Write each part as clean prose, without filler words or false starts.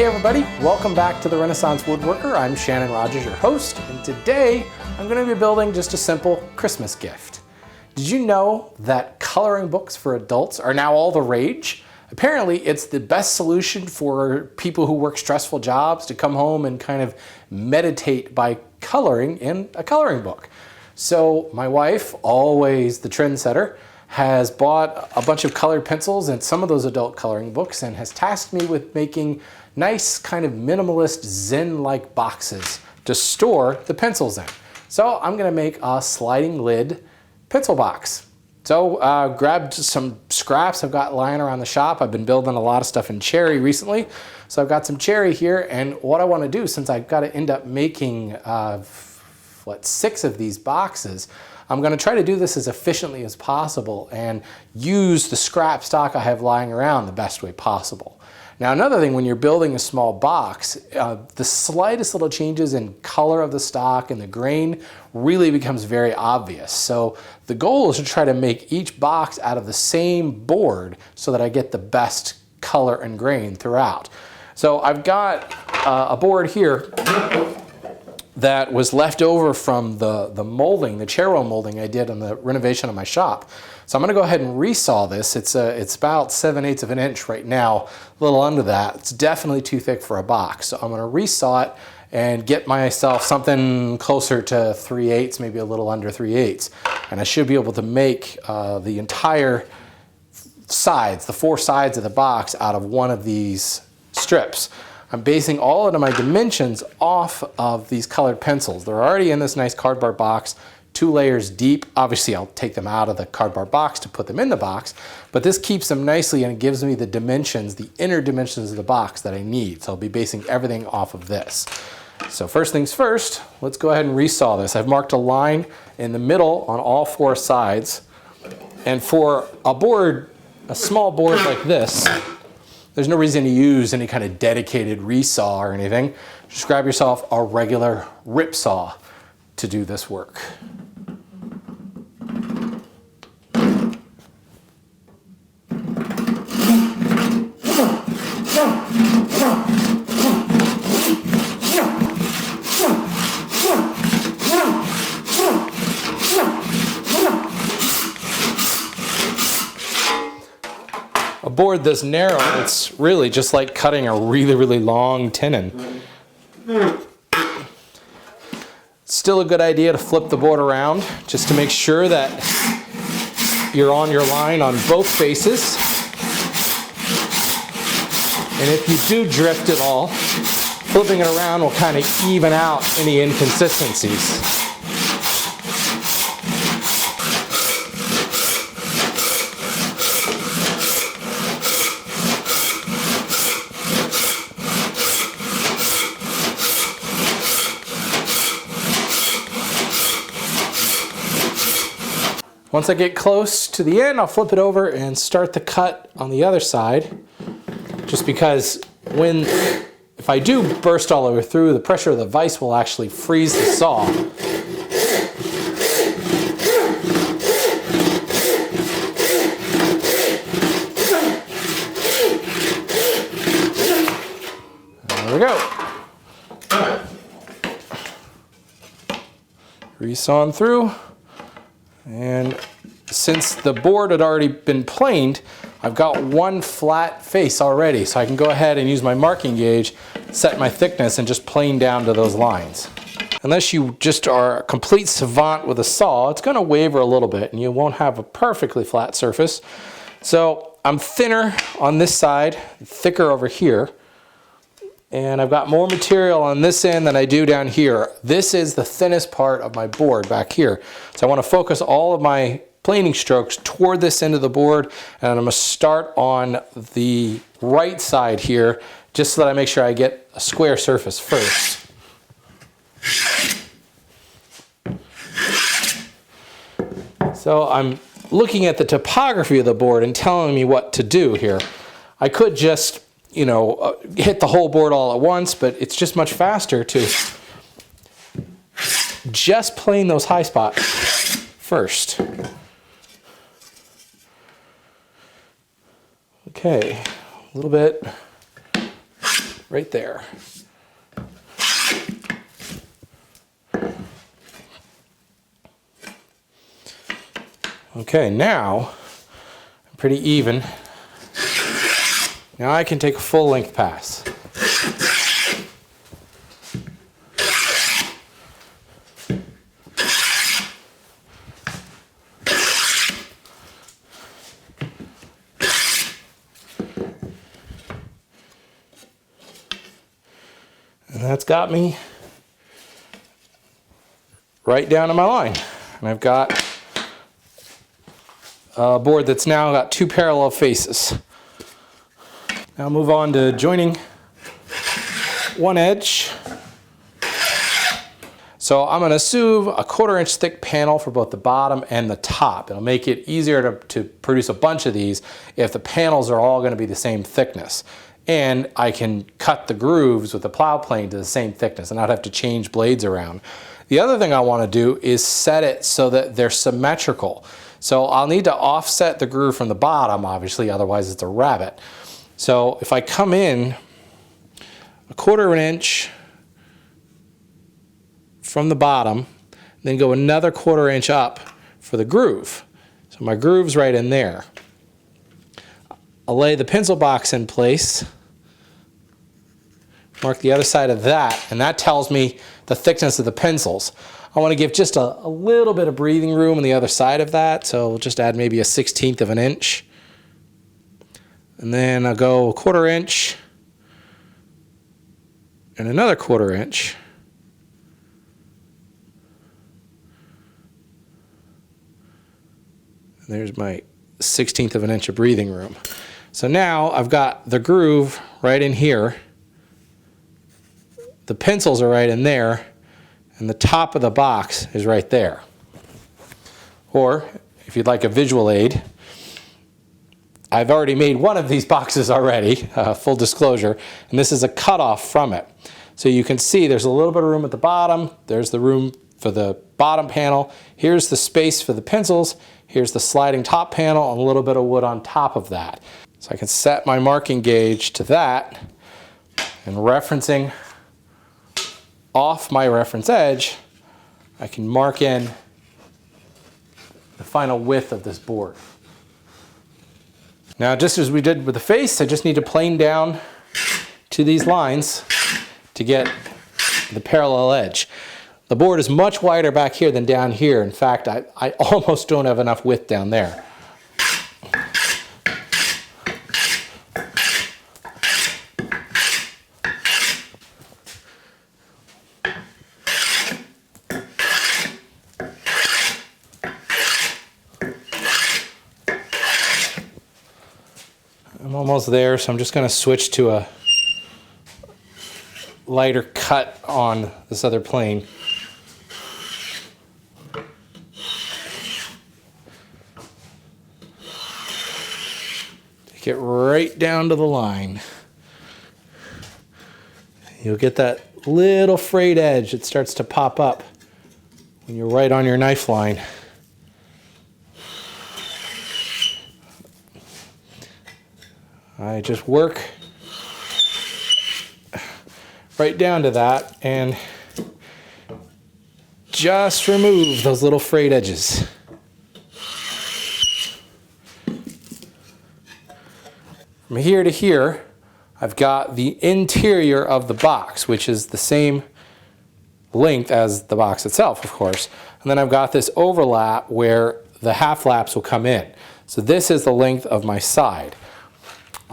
Hey everybody, welcome back to the Renaissance Woodworker. I'm Shannon Rogers, your host, and today I'm going to be building just a simple Christmas gift. Did you know that coloring books for adults are now all the rage? Apparently it's the best solution for people who work stressful jobs to come home and kind of meditate by coloring in a coloring book. So my wife, always the trendsetter, has bought a bunch of colored pencils and some of those adult coloring books and has tasked me with making nice kind of minimalist Zen-like boxes to store the pencils in. So I'm gonna make a sliding lid pencil box. So grabbed some scraps I've got lying around the shop. I've been building a lot of stuff in cherry recently. So I've got some cherry here, and what I wanna do, since I've gotta end up making 6 of these boxes, I'm going to try to do this as efficiently as possible and use the scrap stock I have lying around the best way possible. Now another thing, when you're building a small box, the slightest little changes in color of the stock and the grain really becomes very obvious. So the goal is to try to make each box out of the same board so that I get the best color and grain throughout. So I've got a board here that was left over from the molding, the chair roll molding I did on the renovation of my shop. So I'm gonna go ahead and resaw this. It's about 7/8 of an inch right now, a little under that. It's definitely too thick for a box. So I'm gonna resaw it and get myself something closer to 3/8, maybe a little under 3/8. And I should be able to make the entire sides, the 4 sides of the box out of one of these strips. I'm basing all of my dimensions off of these colored pencils. They're already in this nice cardboard box, 2 layers deep. Obviously, I'll take them out of the cardboard box to put them in the box, but this keeps them nicely and it gives me the dimensions, the inner dimensions of the box that I need. So I'll be basing everything off of this. So first things first, let's go ahead and resaw this. I've marked a line in the middle on all 4 sides. And for a board, a small board like this, there's no reason to use any kind of dedicated resaw or anything. Just grab yourself a regular rip saw to do this work. A board this narrow, it's really just like cutting a really long tenon. Still a good idea to flip the board around just to make sure that you're on your line on both faces. And if you do drift at all, flipping it around will kind of even out any inconsistencies. Once I get close to the end, I'll flip it over and start the cut on the other side. Just because if I do burst all the way through, the pressure of the vise will actually freeze the saw. There we go. Resawing through. And since the board had already been planed, I've got one flat face already, so I can go ahead and use my marking gauge, set my thickness, and just plane down to those lines. Unless you just are a complete savant with a saw, it's going to waver a little bit and you won't have a perfectly flat surface. So I'm thinner on this side, thicker over here. And I've got more material on this end than I do down here. This is the thinnest part of my board back here. So I want to focus all of my planing strokes toward this end of the board, and I'm going to start on the right side here just so that I make sure I get a square surface first. So I'm looking at the topography of the board and telling me what to do here. I could just hit the whole board all at once, but it's just much faster to just plane those high spots first. Okay, a little bit right there. Okay, now I'm pretty even. Now I can take a full length pass. And that's got me right down to my line. And I've got a board that's now got two parallel faces. Now I'll move on to joining one edge. So I'm going to assume a 1/4 inch thick panel for both the bottom and the top. It'll make it easier to produce a bunch of these if the panels are all going to be the same thickness. And I can cut the grooves with the plow plane to the same thickness and not have to change blades around. The other thing I want to do is set it so that they're symmetrical. So I'll need to offset the groove from the bottom, obviously, otherwise it's a rabbit. So if I come in a 1/4 inch from the bottom, then go another 1/4 inch up for the groove. So my groove's right in there. I'll lay the pencil box in place, mark the other side of that, and that tells me the thickness of the pencils. I want to give just a little bit of breathing room on the other side of that, so we'll just add maybe a 1/16 of an inch. And then I'll go a 1/4 inch and another 1/4 inch. And there's my 1/16 of an inch of breathing room. So now I've got the groove right in here. The pencils are right in there, and the top of the box is right there. Or, if you'd like a visual aid, I've already made one of these boxes already, full disclosure, and this is a cutoff from it. So you can see there's a little bit of room at the bottom, there's the room for the bottom panel, here's the space for the pencils, here's the sliding top panel, and a little bit of wood on top of that. So I can set my marking gauge to that, and referencing off my reference edge, I can mark in the final width of this board. Now, just as we did with the face, I just need to plane down to these lines to get the parallel edge. The board is much wider back here than down here. In fact, I almost don't have enough width down there. I'm almost there, so I'm just going to switch to a lighter cut on this other plane. Take it right down to the line. You'll get that little frayed edge that starts to pop up when you're right on your knife line. I just work right down to that and just remove those little frayed edges. From here to here, I've got the interior of the box, which is the same length as the box itself, of course. And then I've got this overlap where the half laps will come in. So this is the length of my side.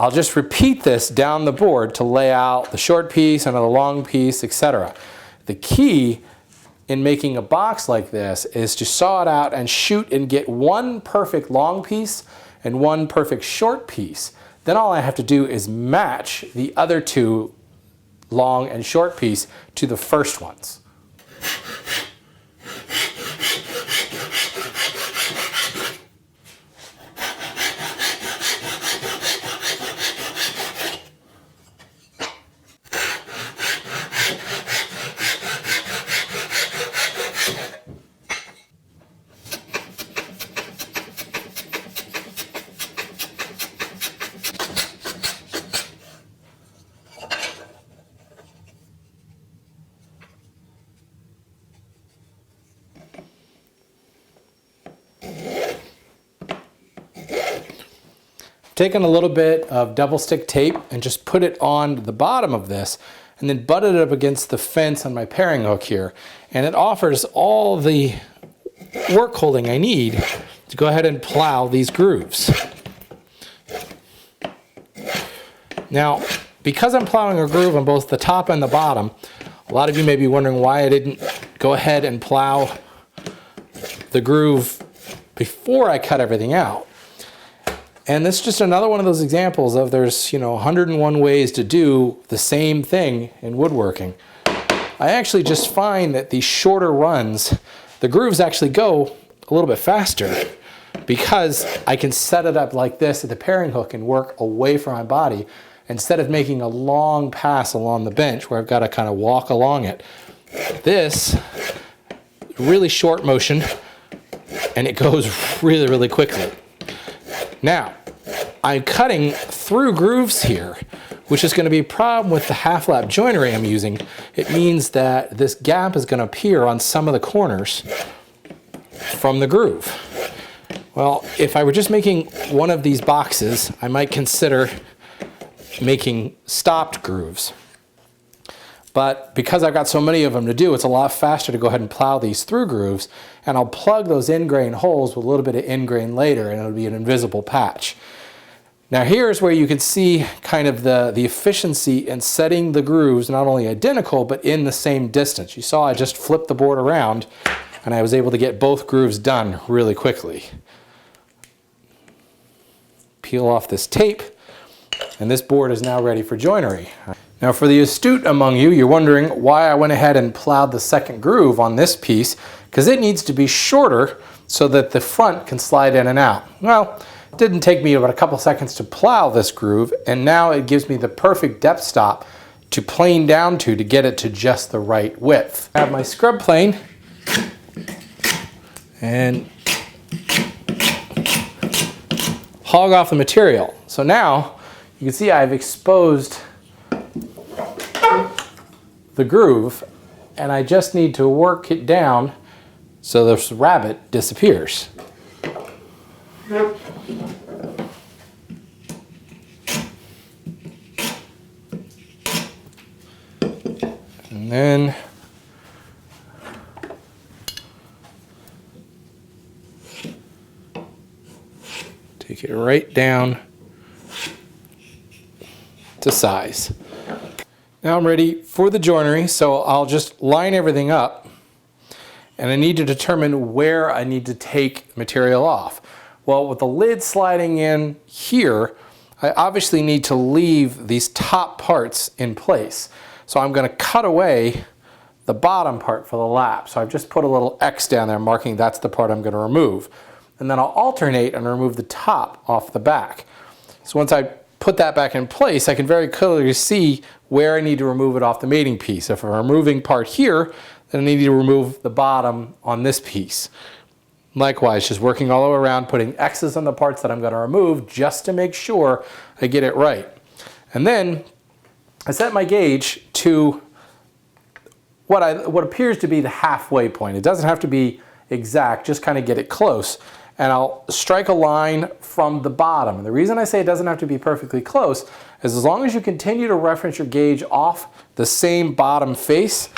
I'll just repeat this down the board to lay out the short piece and the long piece, etc. The key in making a box like this is to saw it out and shoot and get one perfect long piece and one perfect short piece. Then all I have to do is match the other two long and short piece to the first ones. taken a little bit of double stick tape and just put it on the bottom of this and then butted it up against the fence on my paring hook here. And it offers all the work holding I need to go ahead and plow these grooves. Now, because I'm plowing a groove on both the top and the bottom, a lot of you may be wondering why I didn't go ahead and plow the groove before I cut everything out. And this is just another one of those examples of there's, 101 ways to do the same thing in woodworking. I actually just find that these shorter runs, the grooves actually go a little bit faster because I can set it up like this at the paring hook and work away from my body instead of making a long pass along the bench where I've got to kind of walk along it. This, really short motion, and it goes really, really quickly. Now, I'm cutting through grooves here, which is going to be a problem with the half lap joinery I'm using. It means that this gap is going to appear on some of the corners from the groove. Well, if I were just making one of these boxes, I might consider making stopped grooves. But because I've got so many of them to do, it's a lot faster to go ahead and plow these through grooves, and I'll plug those in-grain holes with a little bit of in-grain later, and it'll be an invisible patch. Now here's where you can see kind of the efficiency in setting the grooves not only identical, but in the same distance. You saw I just flipped the board around, and I was able to get both grooves done really quickly. Peel off this tape, and this board is now ready for joinery. Now for the astute among you, you're wondering why I went ahead and plowed the second groove on this piece, because it needs to be shorter so that the front can slide in and out. Well, it didn't take me about a couple seconds to plow this groove, and now it gives me the perfect depth stop to plane down to get it to just the right width. I have my scrub plane and hog off the material. So now you can see I've exposed the groove, and I just need to work it down so this rabbit disappears. And then take it right down to size. Now I'm ready for the joinery, so I'll just line everything up, and I need to determine where I need to take material off. Well, with the lid sliding in here, I obviously need to leave these top parts in place. So I'm going to cut away the bottom part for the lap. So I've just put a little X down there marking that's the part I'm going to remove. And then I'll alternate and remove the top off the back. So once I put that back in place, I can very clearly see where I need to remove it off the mating piece. If I'm removing part here, then I need to remove the bottom on this piece. Likewise, just working all the way around, putting X's on the parts that I'm going to remove just to make sure I get it right. And then I set my gauge to what appears to be the halfway point. It doesn't have to be exact, just kind of get it close. And I'll strike a line from the bottom. And the reason I say it doesn't have to be perfectly close is as long as you continue to reference your gauge off the same bottom face,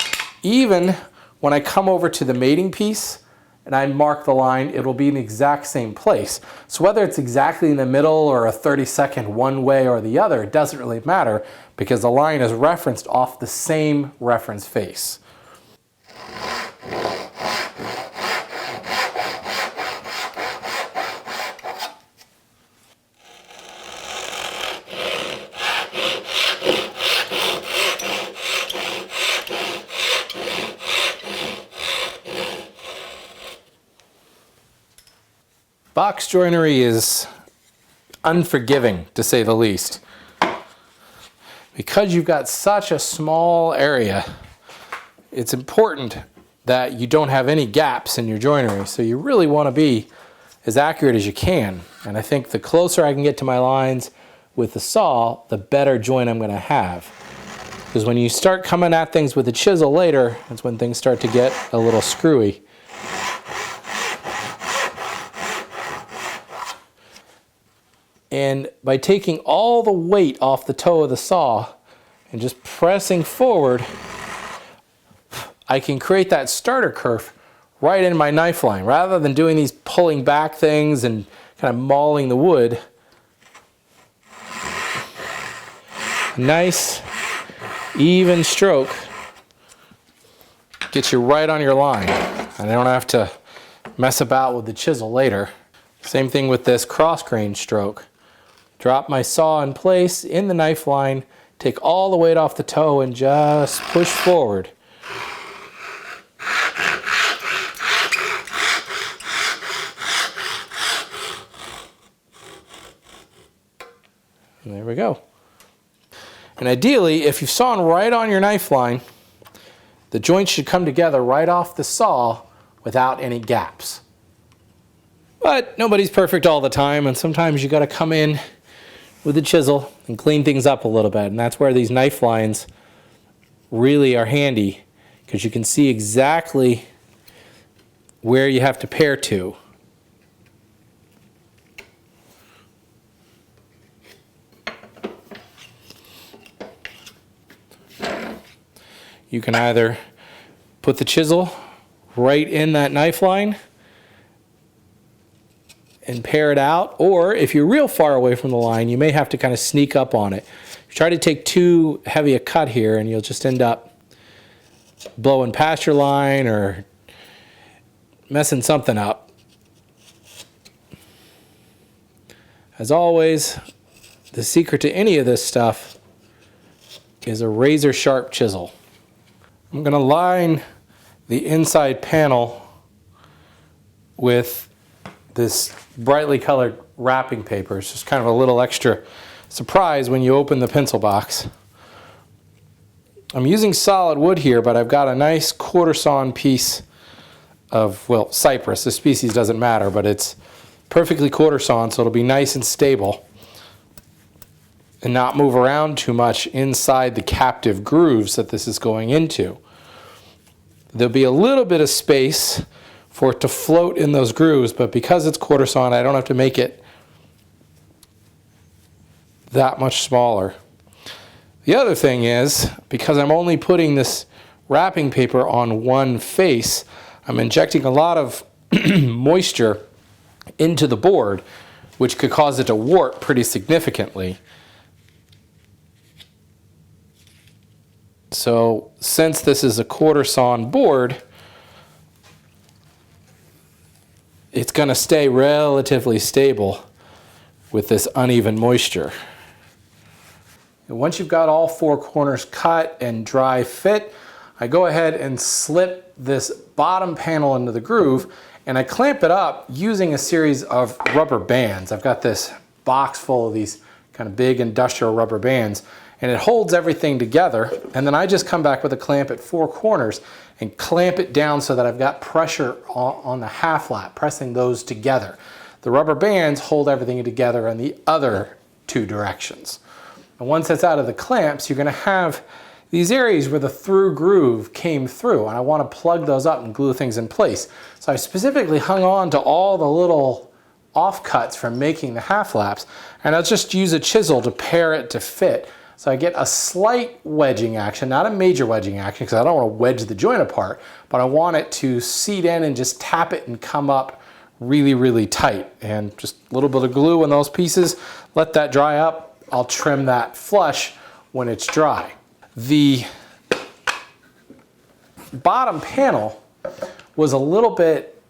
even when I come over to the mating piece and I mark the line, it will be in the exact same place. So whether it's exactly in the middle or a 30-second one way or the other, it doesn't really matter because the line is referenced off the same reference face. Box joinery is unforgiving, to say the least. Because you've got such a small area, it's important that you don't have any gaps in your joinery. So you really want to be as accurate as you can. And I think the closer I can get to my lines with the saw, the better joint I'm going to have. Because when you start coming at things with a chisel later, that's when things start to get a little screwy. And by taking all the weight off the toe of the saw and just pressing forward, I can create that starter kerf right in my knife line. Rather than doing these pulling back things and kind of mauling the wood, nice, even stroke gets you right on your line. And I don't have to mess about with the chisel later. Same thing with this cross grain stroke. Drop my saw in place in the knife line, take all the weight off the toe and just push forward. And there we go. And ideally, if you've sawn right on your knife line, the joints should come together right off the saw without any gaps. But nobody's perfect all the time, and sometimes you got to come in with a chisel and clean things up a little bit. And that's where these knife lines really are handy, because you can see exactly where you have to pare to. You can either put the chisel right in that knife line and pare it out, or if you're real far away from the line, you may have to kind of sneak up on it. You try to take too heavy a cut here and you'll just end up blowing past your line or messing something up. As always, the secret to any of this stuff is a razor sharp chisel. I'm going to line the inside panel with this brightly colored wrapping paper. It's just kind of a little extra surprise when you open the pencil box. I'm using solid wood here, but I've got a nice quarter sawn piece of, well, cypress. The species doesn't matter, but it's perfectly quarter sawn, so it'll be nice and stable and not move around too much inside the captive grooves that this is going into. There'll be a little bit of space for it to float in those grooves, but because it's quarter sawn, I don't have to make it that much smaller. The other thing is, because I'm only putting this wrapping paper on one face, I'm injecting a lot of moisture into the board, which could cause it to warp pretty significantly. So since this is a quarter sawn board, it's going to stay relatively stable with this uneven moisture. And once you've got all four corners cut and dry fit, I go ahead and slip this bottom panel into the groove, and I clamp it up using a series of rubber bands. I've got this box full of these kind of big industrial rubber bands, and it holds everything together. And then I just come back with a clamp at four corners and clamp it down so that I've got pressure on the half lap, pressing those together. The rubber bands hold everything together in the other two directions. And once it's out of the clamps, you're going to have these areas where the through groove came through, and I want to plug those up and glue things in place. So I specifically hung on to all the little offcuts from making the half laps, and I'll just use a chisel to pare it to fit. So I get a slight wedging action, not a major wedging action, because I don't want to wedge the joint apart, but I want it to seat in and just tap it and come up really, really tight. And just a little bit of glue on those pieces, let that dry up. I'll trim that flush when it's dry. The bottom panel was a little bit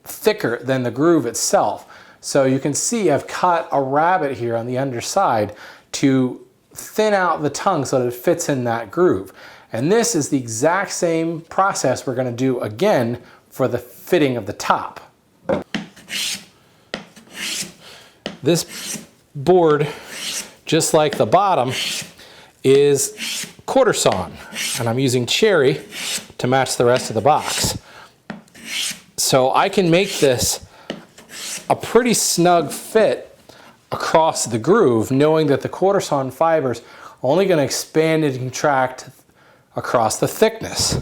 thicker than the groove itself. So you can see I've cut a rabbet here on the underside to thin out the tongue so that it fits in that groove. And this is the exact same process we're going to do again for the fitting of the top. This board, just like the bottom, is quarter sawn, and I'm using cherry to match the rest of the box. So I can make this a pretty snug fit across the groove, knowing that the quarter sawn fibers are only going to expand and contract across the thickness.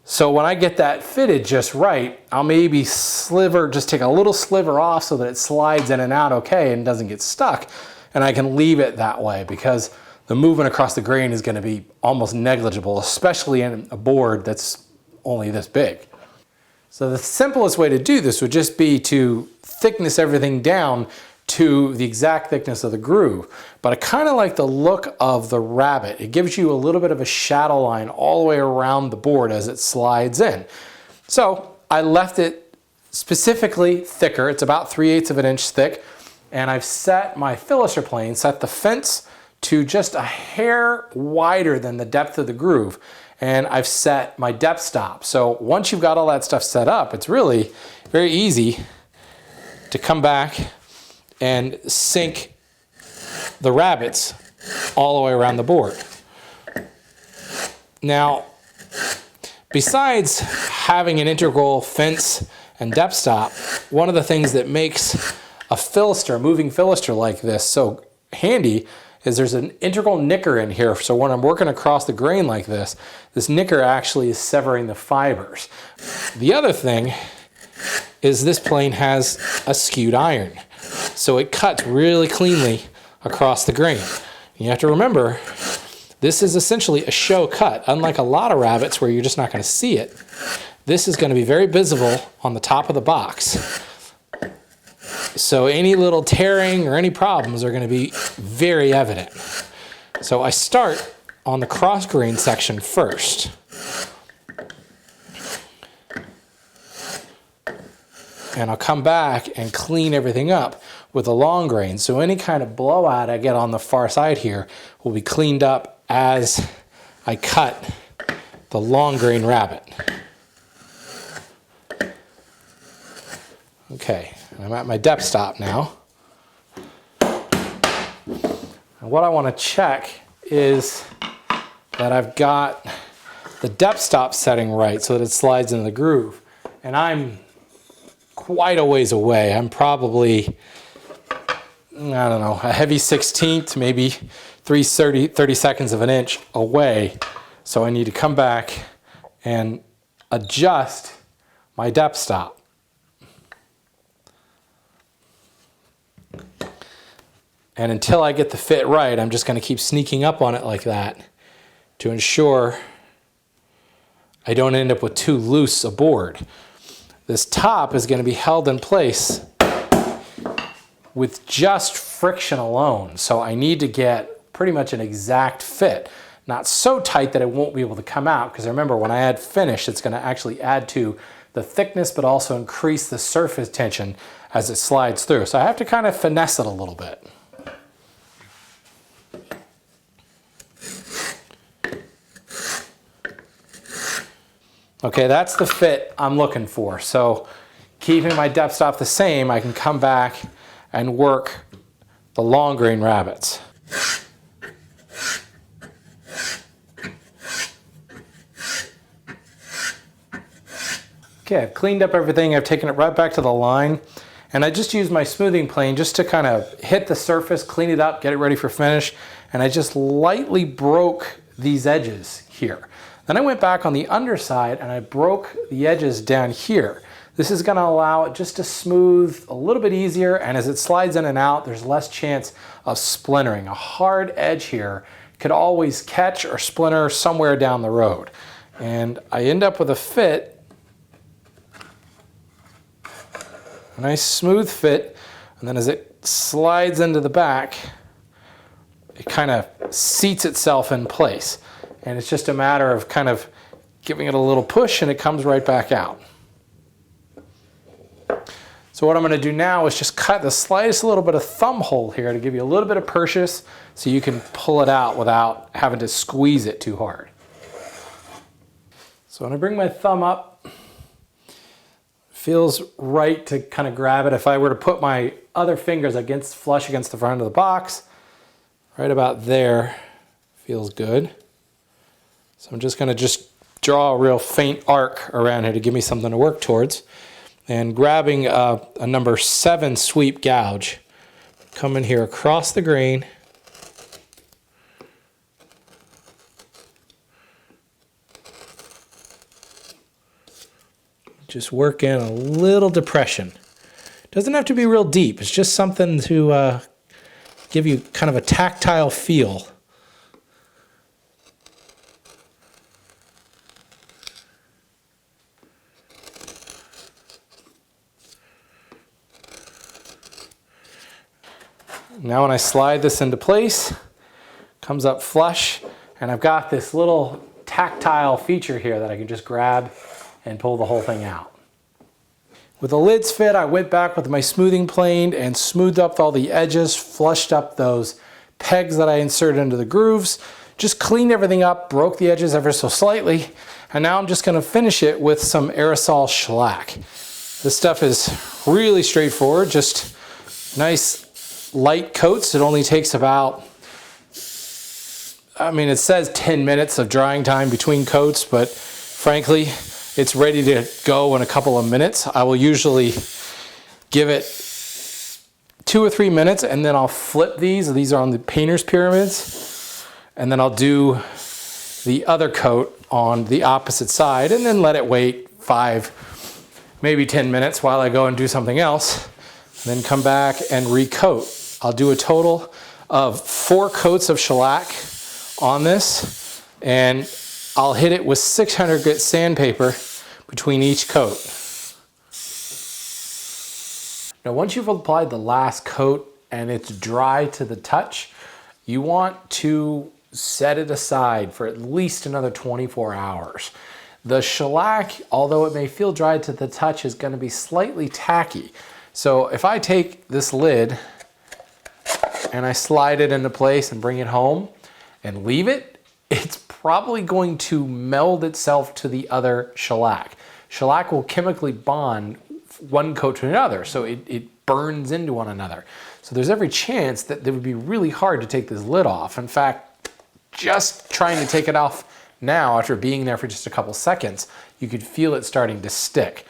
So when I get that fitted just right, I'll maybe just take a little sliver off so that it slides in and out okay and doesn't get stuck. And I can leave it that way because the movement across the grain is going to be almost negligible, especially in a board that's only this big. So the simplest way to do this would just be to thickness everything down to the exact thickness of the groove. But I kind of like the look of the rabbet. It gives you a little bit of a shadow line all the way around the board as it slides in. So I left it specifically thicker. It's about 3/8 of an inch thick. And I've set my filliser plane, set the fence to just a hair wider than the depth of the groove. And I've set my depth stop. So once you've got all that stuff set up, it's really very easy to come back and sink the rabbets all the way around the board. Now, besides having an integral fence and depth stop, one of the things that makes a fillister, a moving fillister like this, so handy is there's an integral nicker in here. So when I'm working across the grain like this nicker actually is severing the fibers. The other thing is this plane has a skewed iron. So it cuts really cleanly across the grain. You have to remember, this is essentially a show cut. Unlike a lot of rabbets where you're just not going to see it, this is going to be very visible on the top of the box. So any little tearing or any problems are going to be very evident. So I start on the cross grain section first. And I'll come back and clean everything up with a long grain. So any kind of blowout I get on the far side here will be cleaned up as I cut the long grain rabbet. Okay, I'm at my depth stop now. And what I want to check is that I've got the depth stop setting right so that it slides into the groove. And I'm quite a ways away. I'm probably, I don't know, a heavy 1/16, maybe 30 of an inch away. So I need to come back and adjust my depth stop. And until I get the fit right, I'm just going to keep sneaking up on it like that to ensure I don't end up with too loose a board. This top is going to be held in place with just friction alone. So I need to get pretty much an exact fit. Not so tight that it won't be able to come out, because remember, when I add finish, it's going to actually add to the thickness but also increase the surface tension as it slides through. So I have to kind of finesse it a little bit. Okay, that's the fit I'm looking for. So keeping my depth stop the same, I can come back and work the long grain rabbets. Okay, I've cleaned up everything. I've taken it right back to the line. And I just used my smoothing plane just to kind of hit the surface, clean it up, get it ready for finish. And I just lightly broke these edges here. Then I went back on the underside and I broke the edges down here. This is going to allow it just to smooth a little bit easier, and as it slides in and out, there's less chance of splintering. A hard edge here could always catch or splinter somewhere down the road. And I end up with a fit, a nice smooth fit, and then as it slides into the back, it kind of seats itself in place. And it's just a matter of kind of giving it a little push and it comes right back out. So what I'm going to do now is just cut the slightest little bit of thumb hole here to give you a little bit of purchase so you can pull it out without having to squeeze it too hard. So when I bring my thumb up, it feels right to kind of grab it. If I were to put my other fingers flush against the front of the box, right about there, feels good. So I'm just going to draw a real faint arc around here to give me something to work towards. And grabbing a number 7 sweep gouge, come in here across the grain. just work in a little depression. Doesn't have to be real deep. It's just something to give you kind of a tactile feel. Now when I slide this into place, comes up flush, and I've got this little tactile feature here that I can just grab and pull the whole thing out. With the lids fit, I went back with my smoothing plane and smoothed up all the edges, flushed up those pegs that I inserted into the grooves, just cleaned everything up, broke the edges ever so slightly, and now I'm just going to finish it with some aerosol shellac. This stuff is really straightforward, just nice light coats. It only takes about, it says 10 minutes of drying time between coats, but frankly, it's ready to go in a couple of minutes. I will usually give it 2 or 3 minutes, and then I'll flip these. These are on the painter's pyramids, and then I'll do the other coat on the opposite side, and then let it wait 5, maybe 10 minutes while I go and do something else, and then come back and recoat. I'll do a total of 4 coats of shellac on this, and I'll hit it with 600 grit sandpaper between each coat. Now once you've applied the last coat and it's dry to the touch, you want to set it aside for at least another 24 hours. The shellac, although it may feel dry to the touch, is going to be slightly tacky. So if I take this lid and I slide it into place and bring it home and leave it, it's probably going to meld itself to the other shellac. Shellac will chemically bond one coat to another, so it burns into one another. So there's every chance that it would be really hard to take this lid off. In fact, just trying to take it off now after being there for just a couple seconds, you could feel it starting to stick.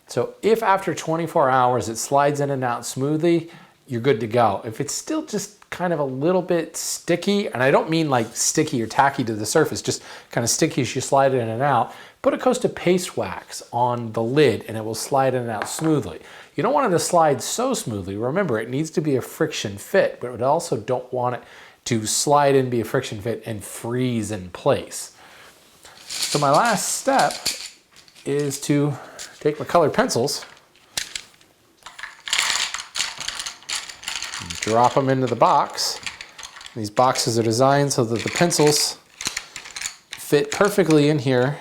So if after 24 hours it slides in and out smoothly, you're good to go. If it's still just kind of a little bit sticky, and I don't mean like sticky or tacky to the surface, just kind of sticky as you slide it in and out, put a coat of paste wax on the lid and it will slide in and out smoothly. You don't want it to slide so smoothly. Remember, it needs to be a friction fit, but we also don't want it to slide in, be a friction fit, and freeze in place. So my last step is to take my colored pencils, drop them into the box. These boxes are designed so that the pencils fit perfectly in here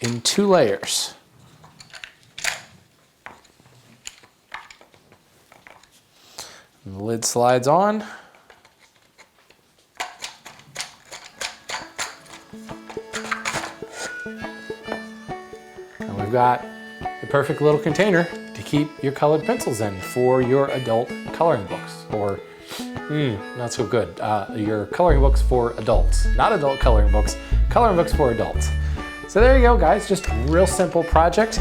in 2 layers. And the lid slides on. And we've got the perfect little container to keep your colored pencils in for your adult coloring books, or not so good, your coloring books for adults. Not adult coloring books for adults. So there you go, guys, just a real simple project,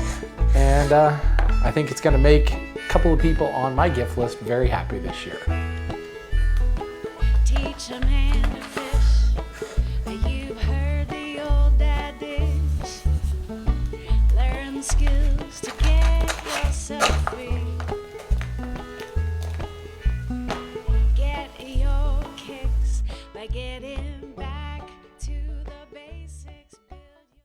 and I think it's gonna make a couple of people on my gift list very happy this year. Teach a man to fish, you've heard the old adage, learn skills to get yourself free. Get your kicks by getting